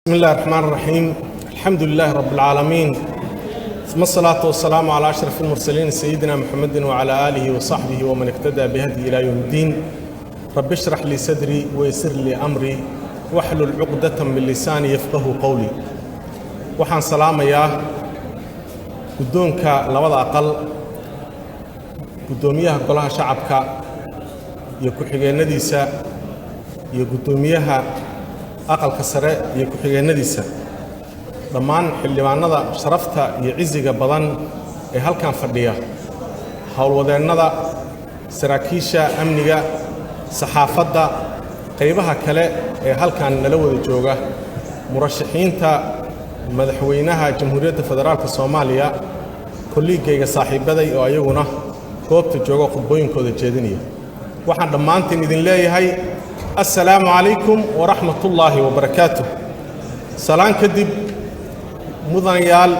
بسم الله الرحمن الرحيم. الحمد لله رب العالمين، ثم الصلاة والسلام على أشرف المرسلين سيدنا محمد وعلى آله وصحبه ومن اهتدى بهدي إلى يوم الدين. رب اشرح لي صدري ويسر لي أمري واحلل عقدة من لساني يفقه قولي. وحان سلام يا قدومك لوضع أقل قدوميها قلها شعبك يكوحي نديسة يقدوميها aqalka sare iyo ku-xigeenadiisa dhammaan xildhibaanada sharafta iyo ciziga badan ee halkan fadhiya howlwadeennada saraakiisha amniga saxaafadda qaybaha kale ee halkan nala wada jooga murashaxiinta madaxweynaha jamhuuriyadda federaalka Soomaaliya kolleegayga saaxiibaday oo ayaguna goobta jooga khudbooyinkooda jeedinaya waxaan dhammaantiin idin leeyahay السلام عليكم ورحمة الله وبركاته. سلام كدب مدنيال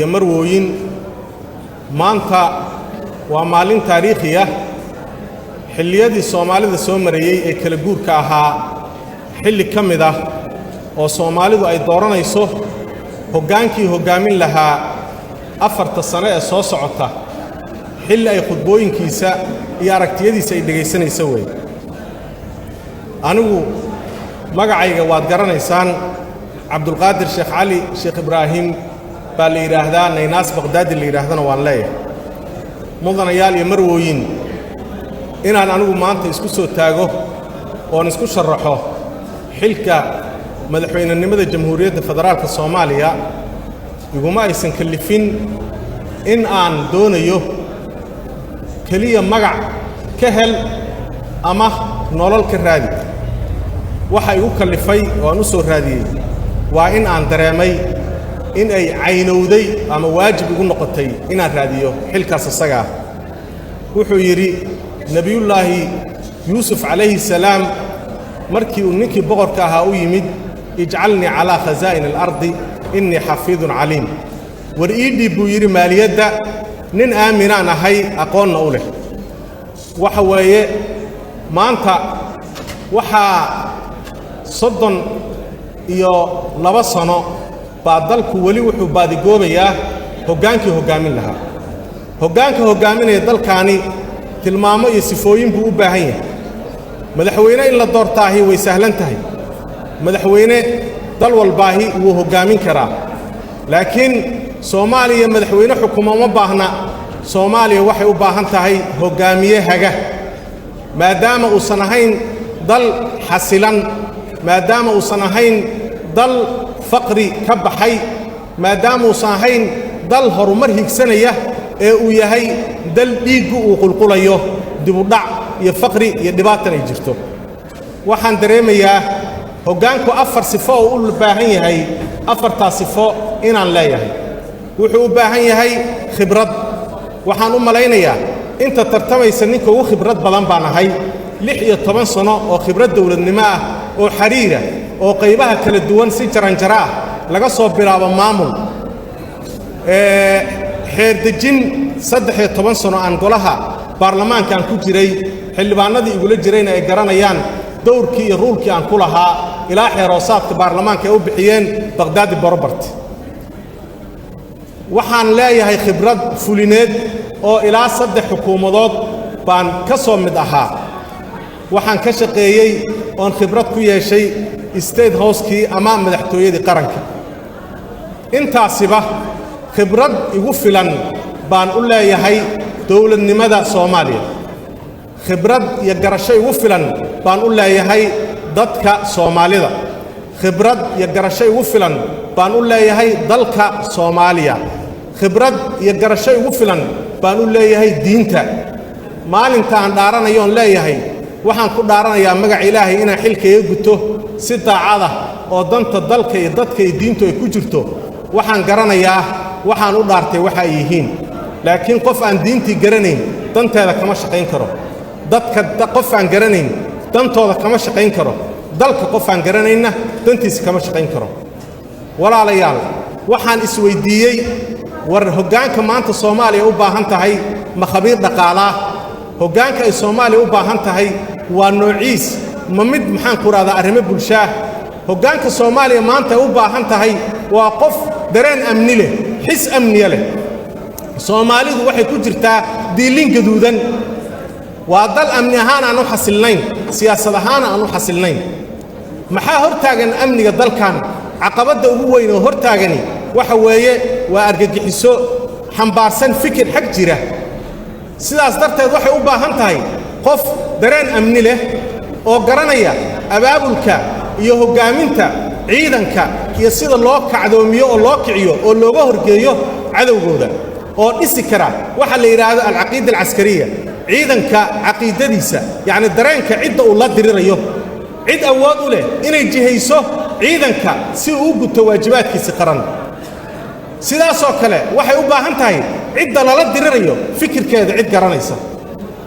يمروين مانتا ومالين تاريخية حليادي الصومالي ذا سومريي كالجور كاها حل كمدة وصومالي ذا أي دورنا يسوه هجانكي هجامين لها أفرت السنة الصوص عطا حل أي خطبوين كيسا ياركتيدي سيد جيسان يسوي أنو مقعيق وادقران إنسان عبد القادر شيخ علي شيخ إبراهيم باللي يراهدان ناس بغداد اللي يراهدان والله مضنا يال يمروين إن أنو ما أنت إسكسو تاجو ونسكو شرحه حلكة مدحوين النمذج الجمهورية الفدرالية الصومالية يقول ما يسنكلفين إن أن دون يو كلية مقع كهل أما نولل كرادي waxay u kalifay oo aan u soo raadiyay waa in aan dareemay in ay caynowday ama waajib ugu noqotay in aan raadiyo xilkaas asaga wuxuu yiri nabiyullaahi yuusuf alayhi salaam markii uu ninkii boqorka ahaa u yimid ij'alni ala khazaa'in al-ardi inni xafiidun alim wariidi buu yiri maaliyada nin aaminaan ahay aqoonna u leh waxa weeye maanta waxa soddon iyo laba sano baa dalku wali wuxuu baadigoobayaa hogaankii hogaamin lahaa hogaanka hogaaminaya dalkaani tilmaamo iyo sifooyin buu u baahan yahay madaxweyne in la doortaahi way sahlan tahay madaxweyne dal walbaahi wuu hogaamin karaa laakiin Soomaaliya madaxweyne xukumo ma baahna Soomaaliya waxay u baahan tahay hogaamiye haga maadaama uu sanahayn dal xasilan maadaama uu sanahayn dal faqri ka baxay maadaama uu sanahayn dal horumar higsanaya ee uu yahay dal dhiigu uu qulqulayo dib u dhac iyo faqri iyo dhibaato ay jirto waxaan dareemayaa hogaanku afar sifo oo u baahan yahay afarta sifo inaan leeyahay wuxuu u baahan yahay khibrad waxaan u malaynayaa inta tartamaysa ninka ugu khibrad badan baan ahay 16 sano oo khibrad dawladnimo ah oo xariira oo qaybaha kala duwan si jaranjara ah laga soo bilaabo maamul xeer dejin 13 sano aan golaha baarlamaanka aan ku jiray xildhibaanadii igula jirayna ay garanayaan dowrkii iyo ruulkii aan ku lahaa ilaa xeeroosaadka baarlamaanka ay u bixiyeen Baghdadi Borobert waxaan leeyahay khibrad fulineed oo ilaa 3 xukuumadood baan ka soo mid ahaa waxaan ka shaqeeyay oon khibrad ku yeeshay state house-kii ama madaxtooyadii qaranka intaasiba khibrad igu filan baan u leeyahay dawladnimada Soomaaliya khibrad iyo garasho igu filan baan u leeyahay dadka Soomaalida khibrad iyo garasho igu filan baan u leeyahay dalka Soomaaliya khibrad iyo garasho igu filan baan u leeyahay diinta maalinta aan dhaaranayo on leeyahay waxaan ku dhaaranayaa magac Ilaahay inaan xilkayga guto si daacad ah oo danta dalka iyo dadka iyo diintu ay ku jirto waxaan garanayaa waxaan u dhaartay waxa ay yihiin laakiin qof aan diintii garanayn danteeda kama shaqayn karo dadka qof aan garanayn dantooda kama shaqayn karo dalka qof aan garanayna dantiisa kama shaqayn karo walaalayaal waxaan isweydiiyay war hogaanka maanta Soomaaliya u baahan tahay ma khabiir dhaqaalaha hogaanka ay Soomaaliya u baahan tahay waa noociis ma mid maxaan ku raada arrimo bulshaa hoggaanka Soomaaliya maanta u baahan tahay waa qof dareen amni leh xis amniye leh Soomaalidu waxay ku jirtaa diilin gaduudan waa dal amni ahaan aan u xasilnayn siyaasad ahaan aan u xasilnayn maxaa hortaagan amniga dalkan caqabada ugu weyn oo hortaagani waxa weeye waa argagixiso xambaarsan fikir xaq jira sidaas darteed waxay u baahan tahay qof dareen amni leh oo garanaya abaabulka iyo hogaaminta ciidanka iyo sida loo kacdoomiyo oo loo kiciyo oo looga horgeeyo cadawgooda oo dhisi kara waxa la yiraahdo al-aqiida al-askariya ciidanka aqiidadiisa yaani dareenka cidda uu la dirirayo cid awood u leh inay jihayso ciidanka si uu guto waajibaadkiisa qaran sidaas oo kale waxay u baahan tahay cidda lala dirirayo fikirkeeda cid garanaysa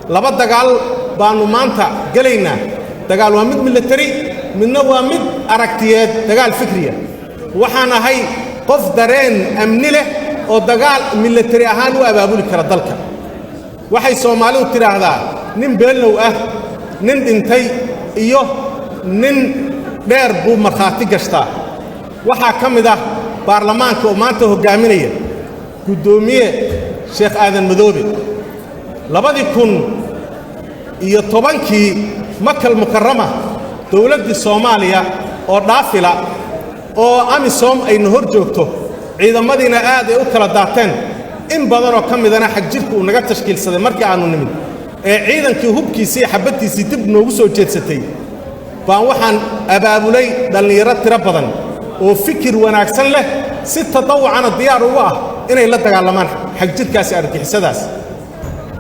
laba dagaal baanu maanta galaynaa dagaal waa mid military midna waa mid aragtiyeed dagaal fikriya waxaan ahay qof dareen amni leh oo dagaal military ahaan u abaabuli kara dalka waxay Soomaalidu tiraahdaa nin beelnow ah nin dhintay iyo nin dheer buu markhaati gashtaa waxaa ka mid ah baarlamaanka oo maanta hogaaminaya gudoomiye Sheekh Aadan Madoobe 2010kii Makal Mukarrama dawladda Soomaaliya oo dhaafila oo amisom ay hor joogto ciidamadiina aad ay u kala daateen in badan oo kamidana xaq jirku uu naga tashkiilsaday markii aanu nimid ee ciidankii hubkiisii xabadiisii dib noogu soo jeedsatay baan waxaan abaabulay dhalinyaro tiro badan oo fikir wanaagsan leh si tadawucana diyaar ugu ah inay la dagaalamaan xaq jirkaasi argixisadaas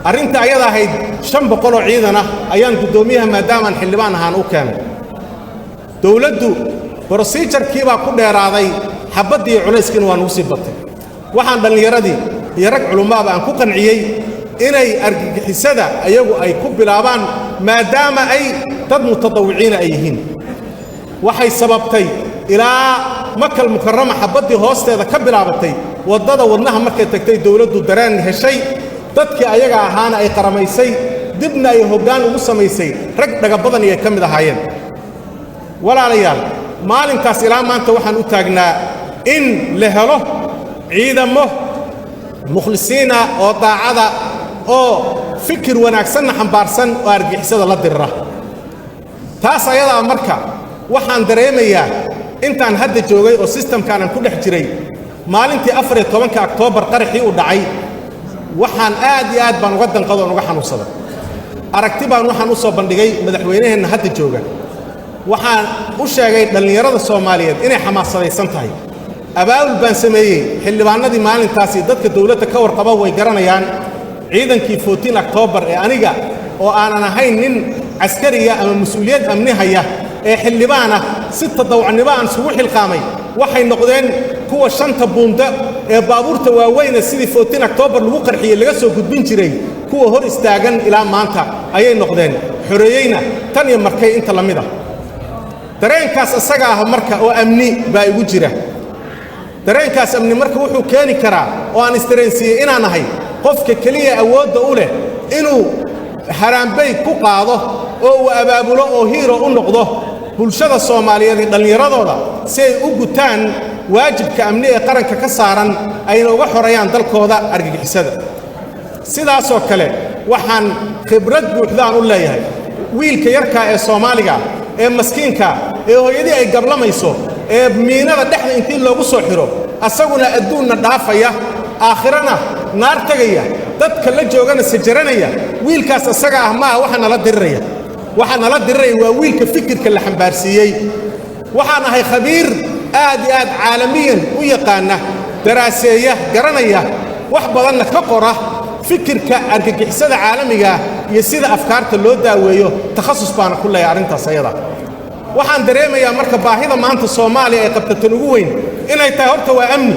arinta ayada ahayd 500 oo ciidan ah ayaan gudoomiyaha maadaama xildhibaan ahaan u keenay dawladdu procedure-kii baa ku dheeraaday xabadii culayskiina waa nagu sii batay waxaan dhalinyaradii iyo rag culumaaba aan ku qanciyay inay argagixisada ayagu ay ku bilaabaan maadaama ay dad mutadawiciina ay yihiin waxay sababtay ilaa Makal Mukarrama xabadii hoosteeda ka bilaabatay wadada wadnaha markay tagtay dawladdu dareen heshay dadkii ayaga ahaana ay qaramaysay dibna ay hoggaan ugu samaysay rag dhaga badan ay ka mid ahaayeen walaalayaal maalintaas ilaa maanta waxaan u taagnaa in la helo ciidamo mukhlisiina oo daacada oo fikir wanaagsan xambaarsan oo argixisada la dirira taas ayada marka waxaan dareemayaa intaan hadda joogay oo systemkan ku dhex jiray maalintii 14 Oktoobar qaraxii u dhacay waxaan aad iyo aad baan uga danqado uga xanuunsaday aragti baan waxaan u soo bandhigay madaxweynaheena hadda jooga waxaan u sheegay dhalinyarada Soomaaliyeed inay xamaasadaysan tahay abaabul baan sameeyay xildhibaanadii maalintaasi dadka dawladda ka warqaba way garanayaan ciidankii 14 Oktoobar ee aniga oo aanan ahayn nin askariya ama mas'uuliyad amni haya ee xildhibaana si tadawucnimo aan sugu xilqaamay waxay noqdeen kuwa shanta buunda ee baabuurta waaweyn sidii 14 Oktoobar lagu qarxiyay laga soo gudbin jiray kuwa hor istaagan ilaa maanta ayay noqdeen xoreeyayna tan iyo markay inta la mid ah dareenkaas asaga ah marka oo amni baa igu jira dareenkaas amni marka wuxuu keeni karaa oo aan istareensiiyay inaan ahay qofka kaliya awoodda u leh inuu haraambay ku qaado oo uu abaabulo oo hiiro u noqdo bulshada Soomaaliyeed dhalinyaradooda si ay u gutaan waajibka amni ee qaranka ka saaran ayna uga xoreeyaan dalkooda argagixisada sidaas oo kale waxaan khibrad buuxdaan u leeyahay wiilka yarka ee Soomaaliga ee maskiinka ee hooyadii ay gablamayso ee miinada dhexda intii loogu soo xiro asaguna adduunna dhaafaya aakhirana naar tagaya dadka la joogana sajaranaya wiilkaas asaga ah ma waxa nala diriraya waa wiilka fikirka la xambaarsiiyay waxaan ahay khabiir aad iyo aad caalamiyan u yaqaana daraaseeya garanaya wax badanna ka qora fikirka argagixisada caalamiga iyo sida afkaarta loo daaweeyo takhasus baan ku leeyahay arintaas ayada waxaan dareemayaa marka baahida maanta Soomaaliya ay qabtaan ugu weyn inay tahay horta waa amni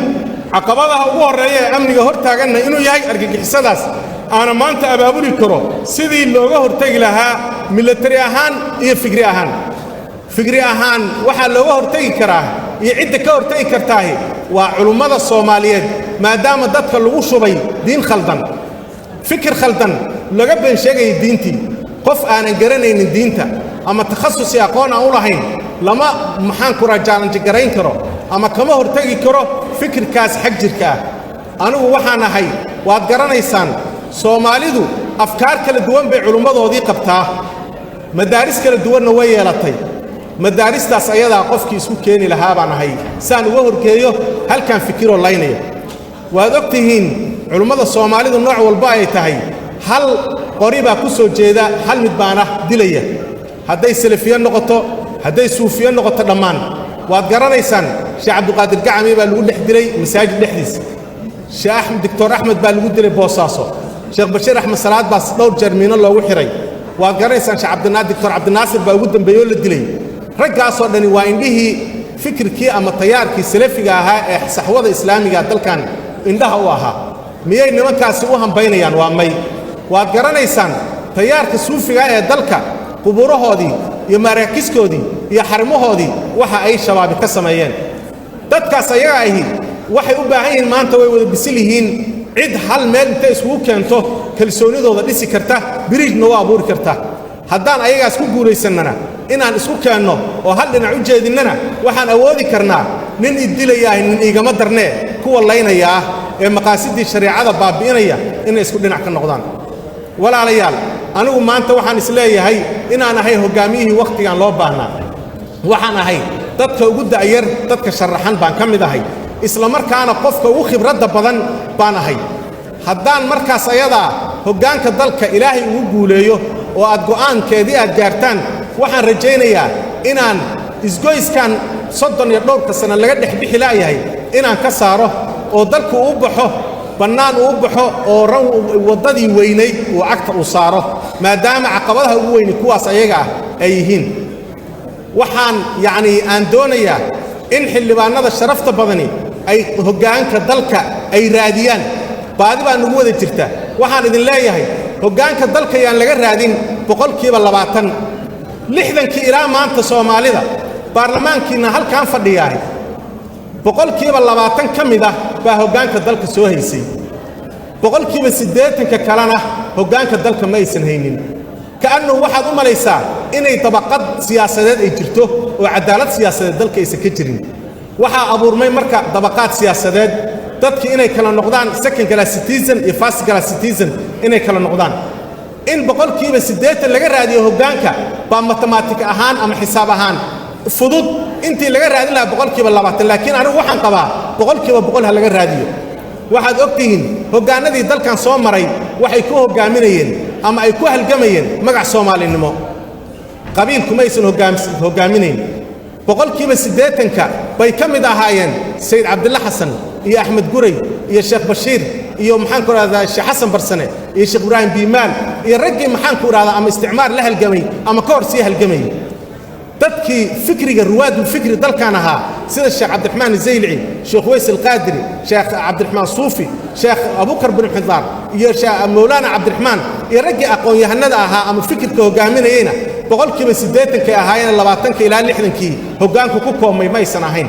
caqabadaha ugu horeeya ee amniga hortaaganna inuu yahay argagixisadaas ana maanta abaabuli karo sidii looga hortagi lahaa military ahaan iyo fikri ahaan waxa looga hortagi karaa iyo cidda ka hortagi kartaa waa culimada Soomaaliyeed maadaama dadka lagu shubay diin khaldan fikir khaldan laga been sheegay diintii qof aanan garanaynin diinta ama takhasus aqoon aan u lahayn lama maxaan ku rajaalanji garayn karo ama kama hortagi karo fikirkaas xag jirka anigu waxaan ahay waad garanaysaan Soomaalidu afkaar kala duwan bay culimmadoodii qabtaa madaaris kala duwanna way yeelatay madaaristaas ayada qofkii isku keeni lahaa baan ahay saan uga horkeeyo halkan fikiro laynaya waad ogtihiin culimmada Soomaalidu nooc walba ay tahay hal qoriba ku soo jeeda hal mid baana dilaya hadday salafiyan noqoto hadday suufiyan noqoto dhammaan waad garanaysaan Sheekh Abdulqaadir Gacami baa lagu dhex diray masaajid dhexdiisa Sheekh Dr. Ahmed baa lagu diray Boosaaso Sheekh Bashiir Ahmed Salaad baa dhowr jarmiino loogu xiray waad garanaysaan Sheekh Dr. Abdinaasir baa ugu dambeeyay la dilay raggaasoo dhani waa indhihii fikirkii ama tayaarkii salafiga ahaa ee saxwada islaamiga dalkan indhaha u ahaa miyay nimankaasi u hambaynayaan waa may waad garanaysaan tayaarka suufiga ee dalka quburahoodii iyo maraakiskoodii iyo xarimahoodii waxa ay shabaab ka sameeyeen dadkaas ayaga ahi waxay u baahan yihiin maanta way wada bisil yihiin cid hal meel inta isku keento kalsoonidooda dhisi karta biriijna waa abuuri karta haddaan ayagaas ku guulaysanana inaan isku keenno oo hal dhinac u jeedinnana waxaan awoodi karnaa nin idilayaa nin igama darnee kuwa laynaya ee maqaasidii shariicada baabi'inaya inay isku dhinac ka noqdaan walaalayaal anigu maanta waxaan isleeyahay inaan ahay hogaamiyihii waqtigan loo baahnaa waxaan ahay dadka ugu da'yar dadka sharaxan baan ka mid ahay isla markaana qofka ugu khibradda badan baan ahay haddaan markaas ayadaa hoggaanka dalka ilaahay ugu guuleeyo oo aad go'aankeedii aad gaartaan waxaan rajaynayaa inaan isgoyskan 30 iyo dhowrka sano laga dhex bixi laayahay inaan ka saaro oo dalku u baxo bannaan u baxo oo wadadii weynay oo cagta u saaro maadaama caqabadaha ugu weyn kuwaas ayaga ay yihiin waxaan aan doonayaa in xildhibaanada sharafta badani ay hoggaanka dalka ay raadiyaan baadi baa nagu wada jirta waxaan idin leeyahay hoggaanka dalka yaan laga raadin 20% 60 ilaa maanta Soomaalida baarlamaankiina halkaan fadhiyaay 20% ka mid ah baa hoggaanka dalka soo haysay 80% kalena hoggaanka dalka ma aysan haynin kaannu waxaad u malaysaa inay tabaqad siyaasadeed ay jirto oo cadaalad siyaasadeed dalka aysan ka jirin waxaa abuurmay marka tabaqad siyaasadeed dadkii inay kala noqdaan second class citizen iyo first class citizen inay kala noqdaan in 80% laga raadiyo hoggaanka baa mathematic ahaan ama xisaab ahaan fudud intii laga raadin lahaa 20% laakiin anigu waxaan qabaa 100% ha laga raadiyo waxaad ogtihiin hoggaanadii dalkan soo maray waxay ku hoggaaminayeen ama ay ku halgamayeen magac Soomaalinimo qabiilku ma aysan hoggaaminayn 80% bay ka mid ahaayeen Sayyid Abdullah Hassan iyo Ahmed Guray iyo Sheekh Bashiir iyo maxaan ku raaddaa Sheekh Xasan Barsane iyo Sheekh Ibrahim Biimaal iyo raggii maxaan ku raaddaa ama isticmaar la halgamay ama ka hor sii halgamay dadkii fikriga ruwaadul fikri dalkan ahaa sida Sheekh Cabdiraxmaan Zaylici Sheekh Ways al-Qaadiri Sheekh Cabdiraxmaan Suufi Sheekh Abubakar bin Xidar iyo Sheekh Mawlana Cabdiraxmaan iyo raggii aqoon-yahanada ahaa ama fikirka hoggaaminayna 80% ka ahaayeen 20 ilaa 60 hoggaanku ku koomay ma aysan ahayn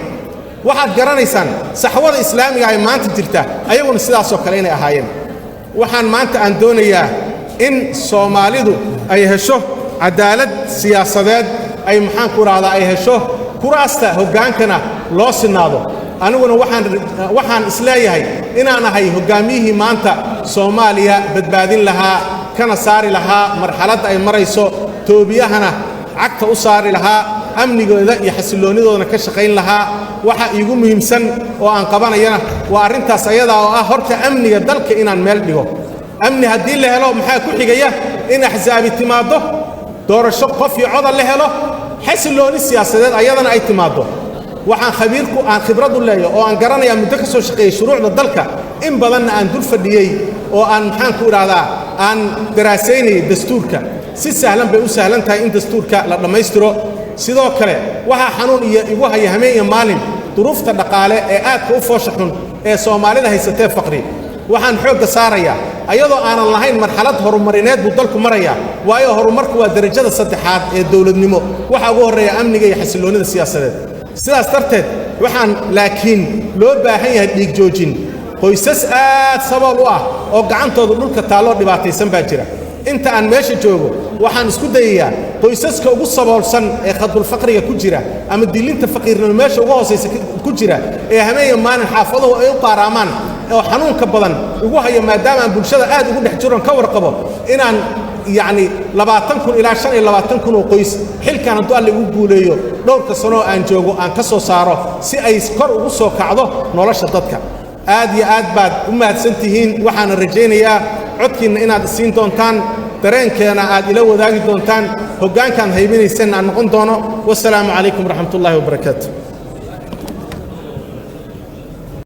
waxaad garanaysaan saxwada islaamiga ay maanta jirta ayaguna sidaas oo kale inay ahaayeen waxaan maanta aan doonayaa in Soomaalidu ay hesho cadaalad siyaasadeed ay maxaan ku raada ay hesho kuraasta hoggaankana loo sinaado aniguna waxaan isleeyahay inaan ahay hoggaamiyihii maanta Soomaaliya badbaadin lahaa kana saari lahaa marxaladda ay marayso toobiyahana cagta u saari lahaa amnigooda iyo xasiloonidoodana ka shaqayn lahaa waxa iigu muhiimsan oo aan qabanayana waa arrintaas ayada oo ah horta amniga dalka inaan meel dhigo amni haddii la helo maxaa ku xigaya in axsaabi timaado doorasho qof iyo cod la helo xasilooni siyaasadeed ayadana ay timaado waxaan khibrad u leeyahay oo aan garanayaa muddo ka soo shaqeeyay shuruucda dalka in badanna aan dul fadhiyay oo aan maxaan ku raaddaa aan daraasaynay dastuurka si sahlan bay u sahlan tahay in dastuurka la dhammaystiro sidoo kale waxa xanuun iyo igu haya hameen iyo maalin duruufta dhaqaale ee aadka u foosha xun ee Soomaalida haysatay faqri waxaan xoogga saarayaa ayadoo aanan lahayn marxalad horumarineed buu dalku marayaa waayo horumarku waa darajada saddexaad ee dawladnimo waxa ugu horeeya amniga iyo xasiloonida siyaasadeed sidaas darteed waxaan laakiin loo baahan yahay dhiig joojin qoysas aad sabab u ah oo gacantooda dhulka taalo dhibaataysan baa jira inta aan meesha joogo waxaan isku dayayaa qoysaska ugu saboolsan ee khadbul faqriga ku jira ama dilinta faqiirnimo meesha ugu hooseysa ku jira ee hameen maalin xaafaduhu ay u qaaraamaan oo xanuunka badan ugu haya maadaama aan bulshada aad ugu dhex jiran ka warqabo inaan يعني 20,000 إلى 25,000 qoys xilkan hadduu alle ugu guuleeyo dhowrka sano aan joogo aan ka soo saaro si ay kor ugu soo kacdo nolosha dadka aad iyo aad baad u mahadsantihiin waxaan rajaynayaa codkiina inaad siin doontaan dareenkeena aad ila wadaagi doontaan hoggaankan haybinaysan aan noqon doono wassalaamu calaykum waraxmatullaahi wabarakaatuh